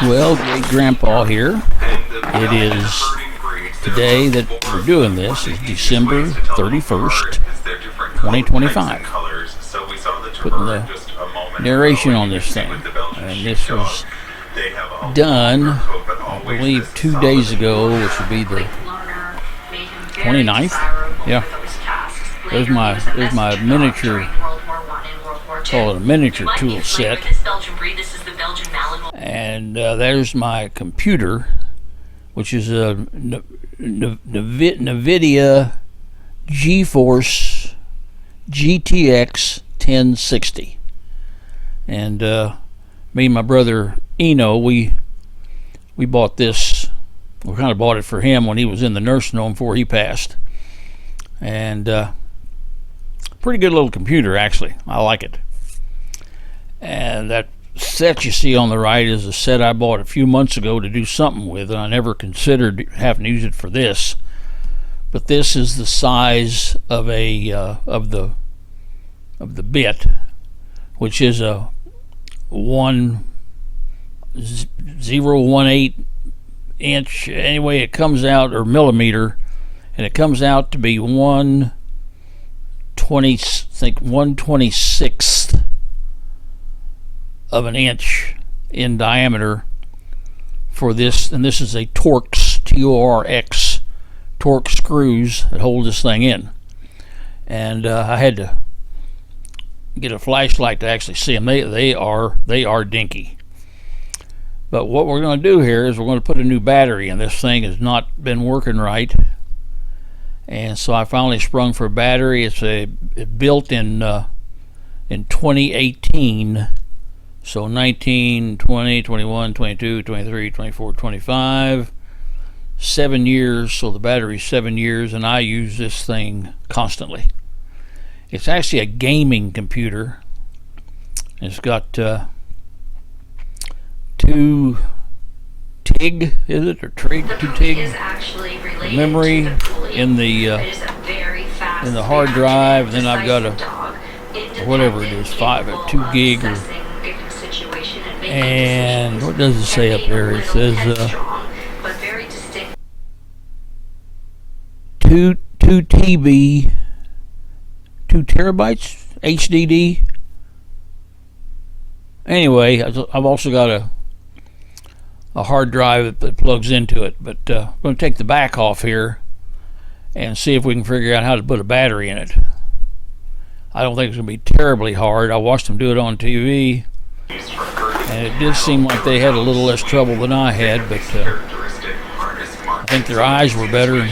Well, great grandpa here. It is today that we're doing this is December 31st, 2025. Putting the narration on this thing. And this was done, I believe, 2 days ago, which would be the 29th. Yeah. There's my miniature, call it a miniature tool set. And there's my computer, which is a Nvidia GeForce GTX 1060. And me and my brother Eno, we bought this. We kind of bought it for him when he was in the nursing home before he passed. And pretty good little computer, actually. I like it. And that set you see on the right is a set I bought a few months ago to do something with, and I never considered having to use it for this. But this is the size of a of the bit, which is a 0.018 inch. Anyway, it comes out, or millimeter, and it comes out to be 1/26th of an inch in diameter for this, and this is a Torx, T-O-R-X, Torx screws that hold this thing in. And I had to get a flashlight to actually see them. They are dinky. But what we're going to do here is we're going to put a new battery in. This thing has not been working right, and so I finally sprung for a battery. It's built in 2018. So 19, 20, 21, 22, 23, 24, 25, 7 years. So the battery's 7 years, and I use this thing constantly. It's actually a gaming computer. It's got 2 TIG, is it, or TRIG? 2 TIG memory in the hard drive, and then I've got a whatever it is, 2 gig or. And what does it say up there? It says 2 TB, 2 terabytes HDD. Anyway, I've also got a hard drive that plugs into it. But I'm going to take the back off here and see if we can figure out how to put a battery in it. I don't think it's going to be terribly hard. I watched them do it on TV. And it did seem like they had a little less trouble than I had, but I think their eyes were better, and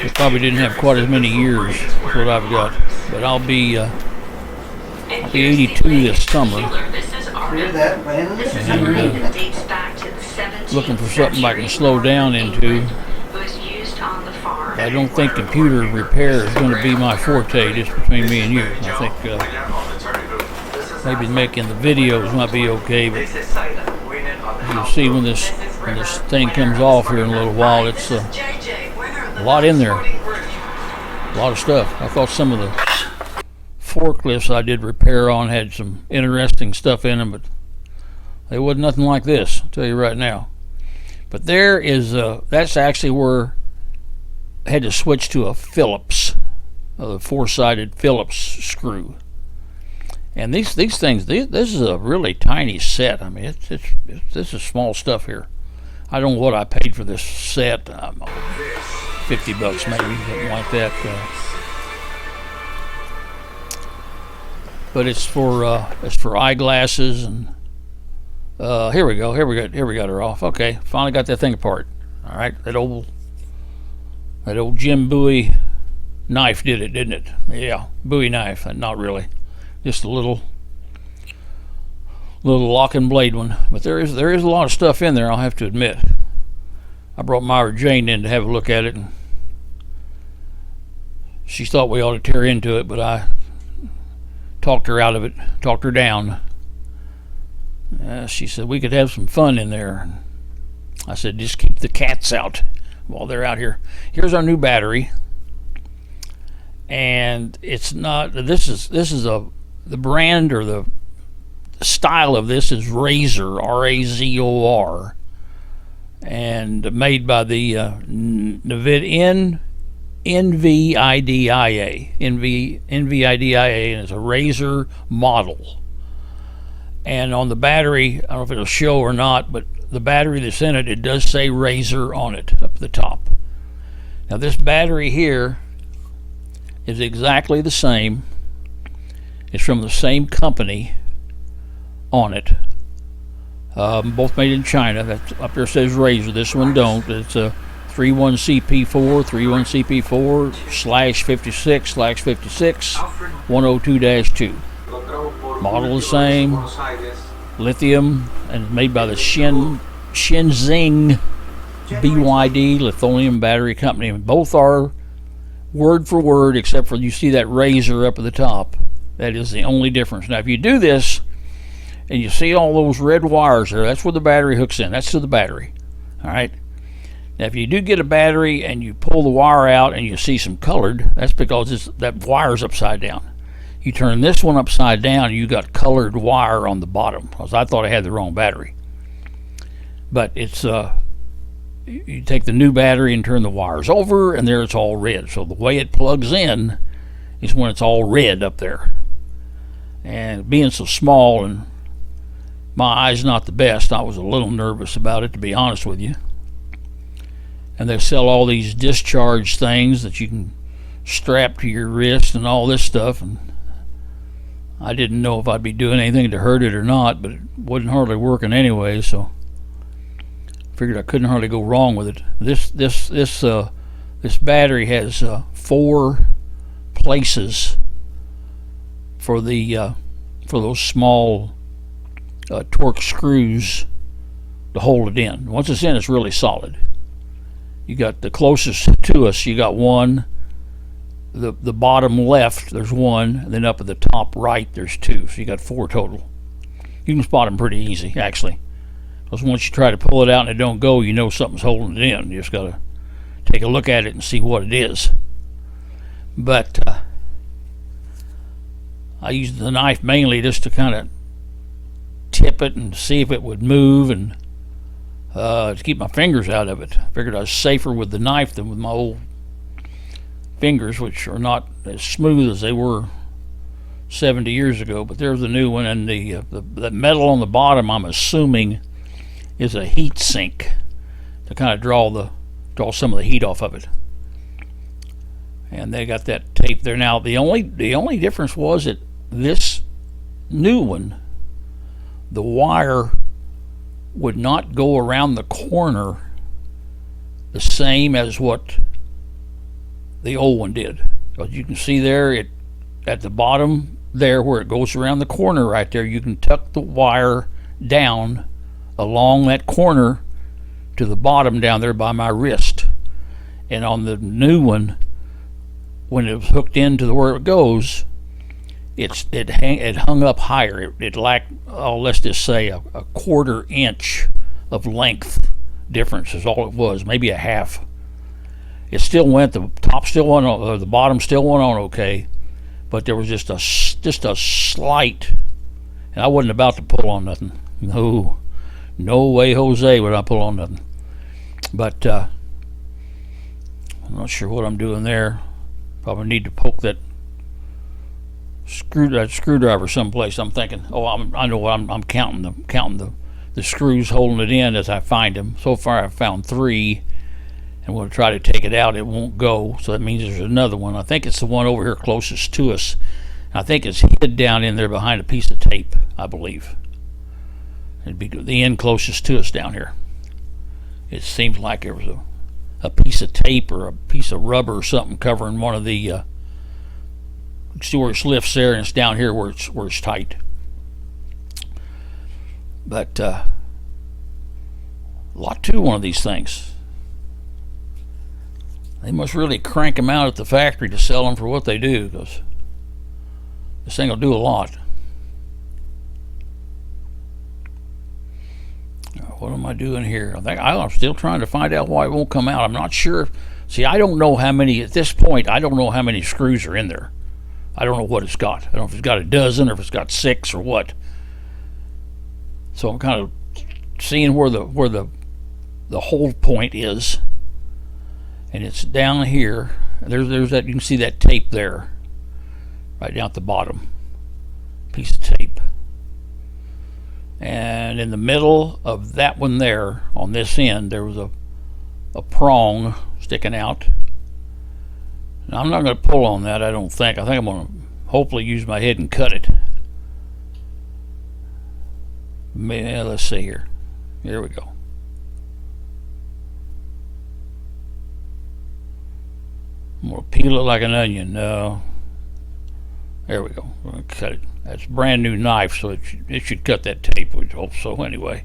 they probably didn't have quite as many years as what I've got. But I'll be 82 this summer, and looking for something I can slow down into. I don't think computer repair is going to be my forte, just between me and you. I think maybe making the videos might be okay, but you'll see when this thing comes off here in a little while. It's a lot in there, a lot of stuff. I thought some of the forklifts I did repair on had some interesting stuff in them, but they wasn't nothing like this, I'll tell you right now. But there is that's actually where I had to switch to a Phillips, the 4-sided Phillips screw. And these things, this is a really tiny set. I mean, this is small stuff here. I don't know what I paid for this set. $50 maybe, something like that. But it's for eyeglasses, and here we go. Here we got her off. Okay, finally got that thing apart. All right, that old Jim Bowie knife did it, didn't it? Yeah, Bowie knife. Not really. Just a little lock and blade one, but there is a lot of stuff in there, I'll have to admit. I brought Myra Jane in to have a look at it, and she thought we ought to tear into it, but I talked her out of it, talked her down. She said we could have some fun in there. I said just keep the cats out while they're out here. Here's our new battery, and it's not. This is the brand or the style of this is Razor, R-A-Z-O-R, and made by the Nvidia, Nvidia, and it's a Razor model. And on the battery, I don't know if it'll show or not, but the battery that's in it, it does say Razor on it up the top. Now this battery here is exactly the same. It's from the same company on it. Both made in China. That up there says Razor. This one don't. It's a 31CP4, 31CP4/56/56 102-2. Model the same, lithium, and made by the Shenzhen BYD Lithium Battery Company. And both are word for word, except for you see that Razor up at the top. That is the only difference. Now, if you do this and you see all those red wires there, that's where the battery hooks in. That's to the battery. All right. Now, if you do get a battery and you pull the wire out and you see some colored, that's because that wire's upside down. You turn this one upside down and you got colored wire on the bottom, because I thought I had the wrong battery. But it's you take the new battery and turn the wires over, and there it's all red. So the way it plugs in is when it's all red up there. And being so small and my eye's not the best, I was a little nervous about it, to be honest with you. And they sell all these discharge things that you can strap to your wrist and all this stuff, and I didn't know if I'd be doing anything to hurt it or not, but it wasn't hardly working anyway, so figured I couldn't hardly go wrong with it. This battery has 4 places for those small torque screws to hold it in. Once it's in, it's really solid. You got the closest to us, you got one. The bottom left, there's one, and then up at the top right, there's 2. So you got 4 total. You can spot them pretty easy, actually. Because once you try to pull it out and it don't go, you know something's holding it in. You just got to take a look at it and see what it is. But I used the knife mainly just to kind of tip it and see if it would move, and to keep my fingers out of it. I figured I was safer with the knife than with my old fingers, which are not as smooth as they were 70 years ago. But there's the new one, and the metal on the bottom, I'm assuming, is a heat sink to kind of draw some of the heat off of it. And they got that tape there. Now the only difference was that this new one, the wire would not go around the corner the same as what the old one did. As you can see there, at the bottom there where it goes around the corner right there, you can tuck the wire down along that corner to the bottom down there by my wrist. And on the new one, when it was hooked into where it goes, it hung up higher. It lacked, let's just say, a 1/4 inch of length difference is all it was, maybe a half. It still went, the top still went on, the bottom still went on okay, but there was just a slight, and I wasn't about to pull on nothing. No way, Jose, would I pull on nothing. But I'm not sure what I'm doing there. Probably need to poke that screwdriver someplace. I'm thinking, I know what I'm counting the screws holding it in as I find them. So far I've found 3, and we'll try to take it out. It won't go, so that means there's another one. I think it's the one over here closest to us. I think it's hid down in there behind a piece of tape, I believe. It'd be the end closest to us down here. It seems like there was a piece of tape or a piece of rubber or something covering one of the see where it lifts there, and it's down here where it's tight. But a lot to one of these things. They must really crank them out at the factory to sell them for what they do, because this thing will do a lot. What am I doing here? I'm still trying to find out why it won't come out. I'm not sure. See, I don't know how many, at this point, I don't know how many screws are in there. I don't know what it's got. I don't know if it's got a dozen or if it's got 6 or what. So I'm kind of seeing where the hold point is, and it's down here. There's that, you can see that tape there, right down at the bottom, piece of tape. And in the middle of that one there, on this end, there was a prong sticking out. Now, I'm not going to pull on that, I don't think. I think I'm going to hopefully use my head and cut it. Let's see here. Here we go. I'm going to peel it like an onion. There we go. We're going to cut it. That's a brand new knife, so it should cut that tape, we hope so anyway.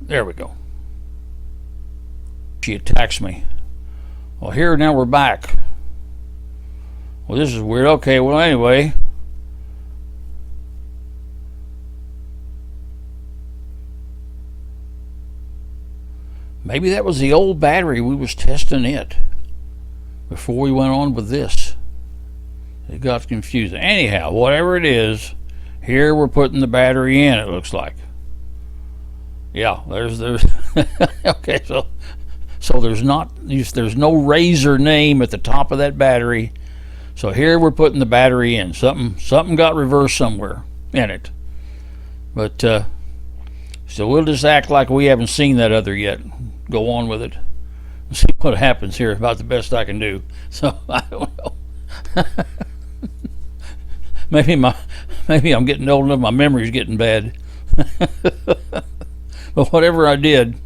There we go. She attacks me. Well, here now we're back. Well, this is weird. Okay, well, anyway. Maybe that was the old battery. We was testing it before we went on with this. It got confusing. Anyhow, whatever it is, here we're putting the battery in, it looks like. Yeah, there's okay, so there's no razor name at the top of that battery. So here we're putting the battery in. Something got reversed somewhere in it. But so we'll just act like we haven't seen that other yet. Go on with it. See what happens here. About the best I can do. So I don't know. maybe I'm getting old enough. My memory's getting bad. But whatever I did,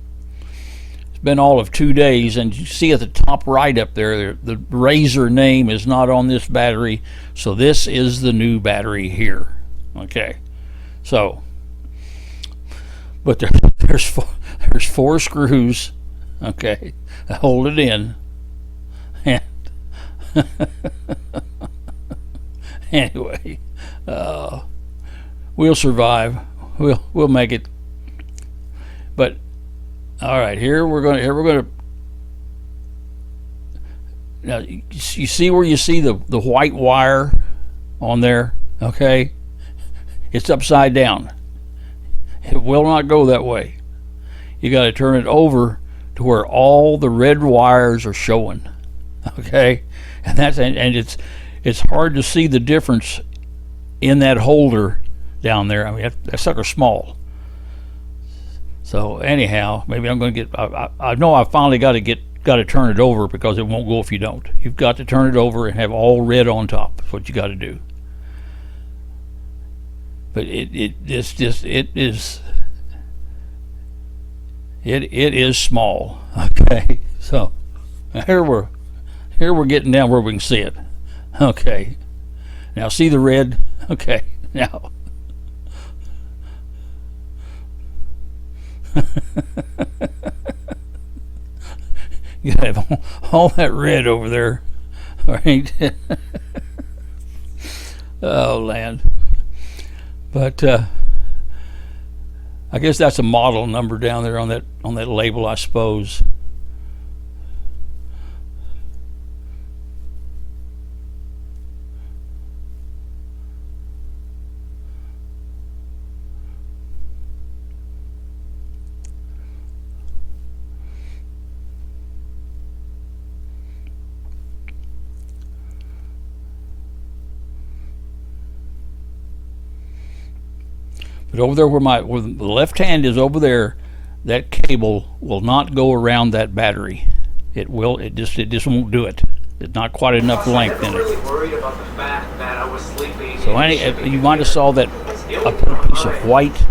it's been all of 2 days, and you see at the top right up there, the razor name is not on this battery. So this is the new battery here. Okay. So, but there's four screws. Okay, that hold it in. And anyway, we'll survive. We'll make it. But all right, here we're gonna. Now you see where you see the white wire on there. Okay, it's upside down. It will not go that way. You got to turn it over to where all the red wires are showing. Okay, and it's hard to see the difference in that holder down there. I mean, that sucker's small. So anyhow, maybe I'm going to get. I know I finally got to turn it over, because it won't go if you don't. You've got to turn it over and have all red on top. That's what you got to do. But it is small. Okay, so here we're getting down where we can see it. Okay, now see the red. Okay, now you gotta have all that red over there, right? Oh land. But I guess that's a model number down there on that label, I suppose. But over there where the left hand is over there, that cable will not go around that battery. It just won't do it. It's not quite enough length in it. So you might have saw that I put a piece of white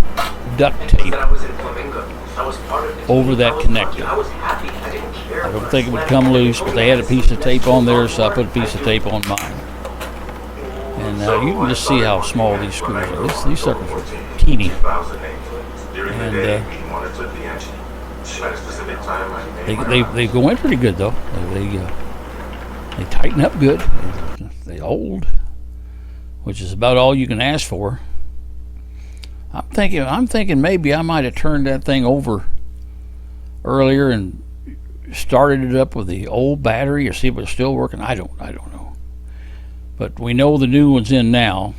duct tape over that connector. I don't think it would come loose, but they had a piece of tape on there, so I put a piece of tape on mine. And you can just see how small these screws are. These suckers are teeny. And they go in pretty good though. They tighten up good. They hold, which is about all you can ask for. I'm thinking maybe I might have turned that thing over earlier and started it up with the old battery, or see if it's still working. I don't know. But we know the new one's in now.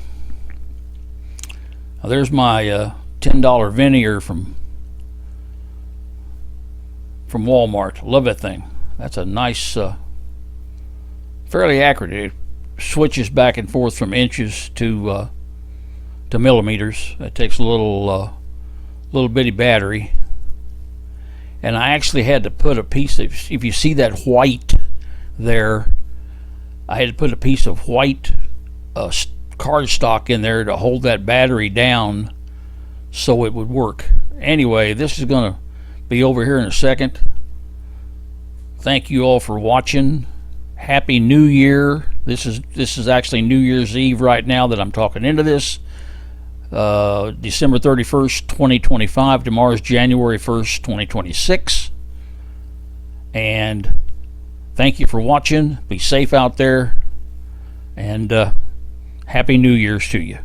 Now there's my $10 veneer from Walmart. Love that thing. That's a nice, fairly accurate. It switches back and forth from inches to millimeters. It takes a little bitty battery. And I actually had to put a piece of, if you see that white there, I had to put a piece of white cardstock in there to hold that battery down so it would work. Anyway, this is going to be over here in a second. Thank you all for watching. Happy New Year. This is actually New Year's Eve right now that I'm talking into this. December 31st, 2025. Tomorrow's January 1st, 2026. And thank you for watching. Be safe out there. And Happy New Year's to you.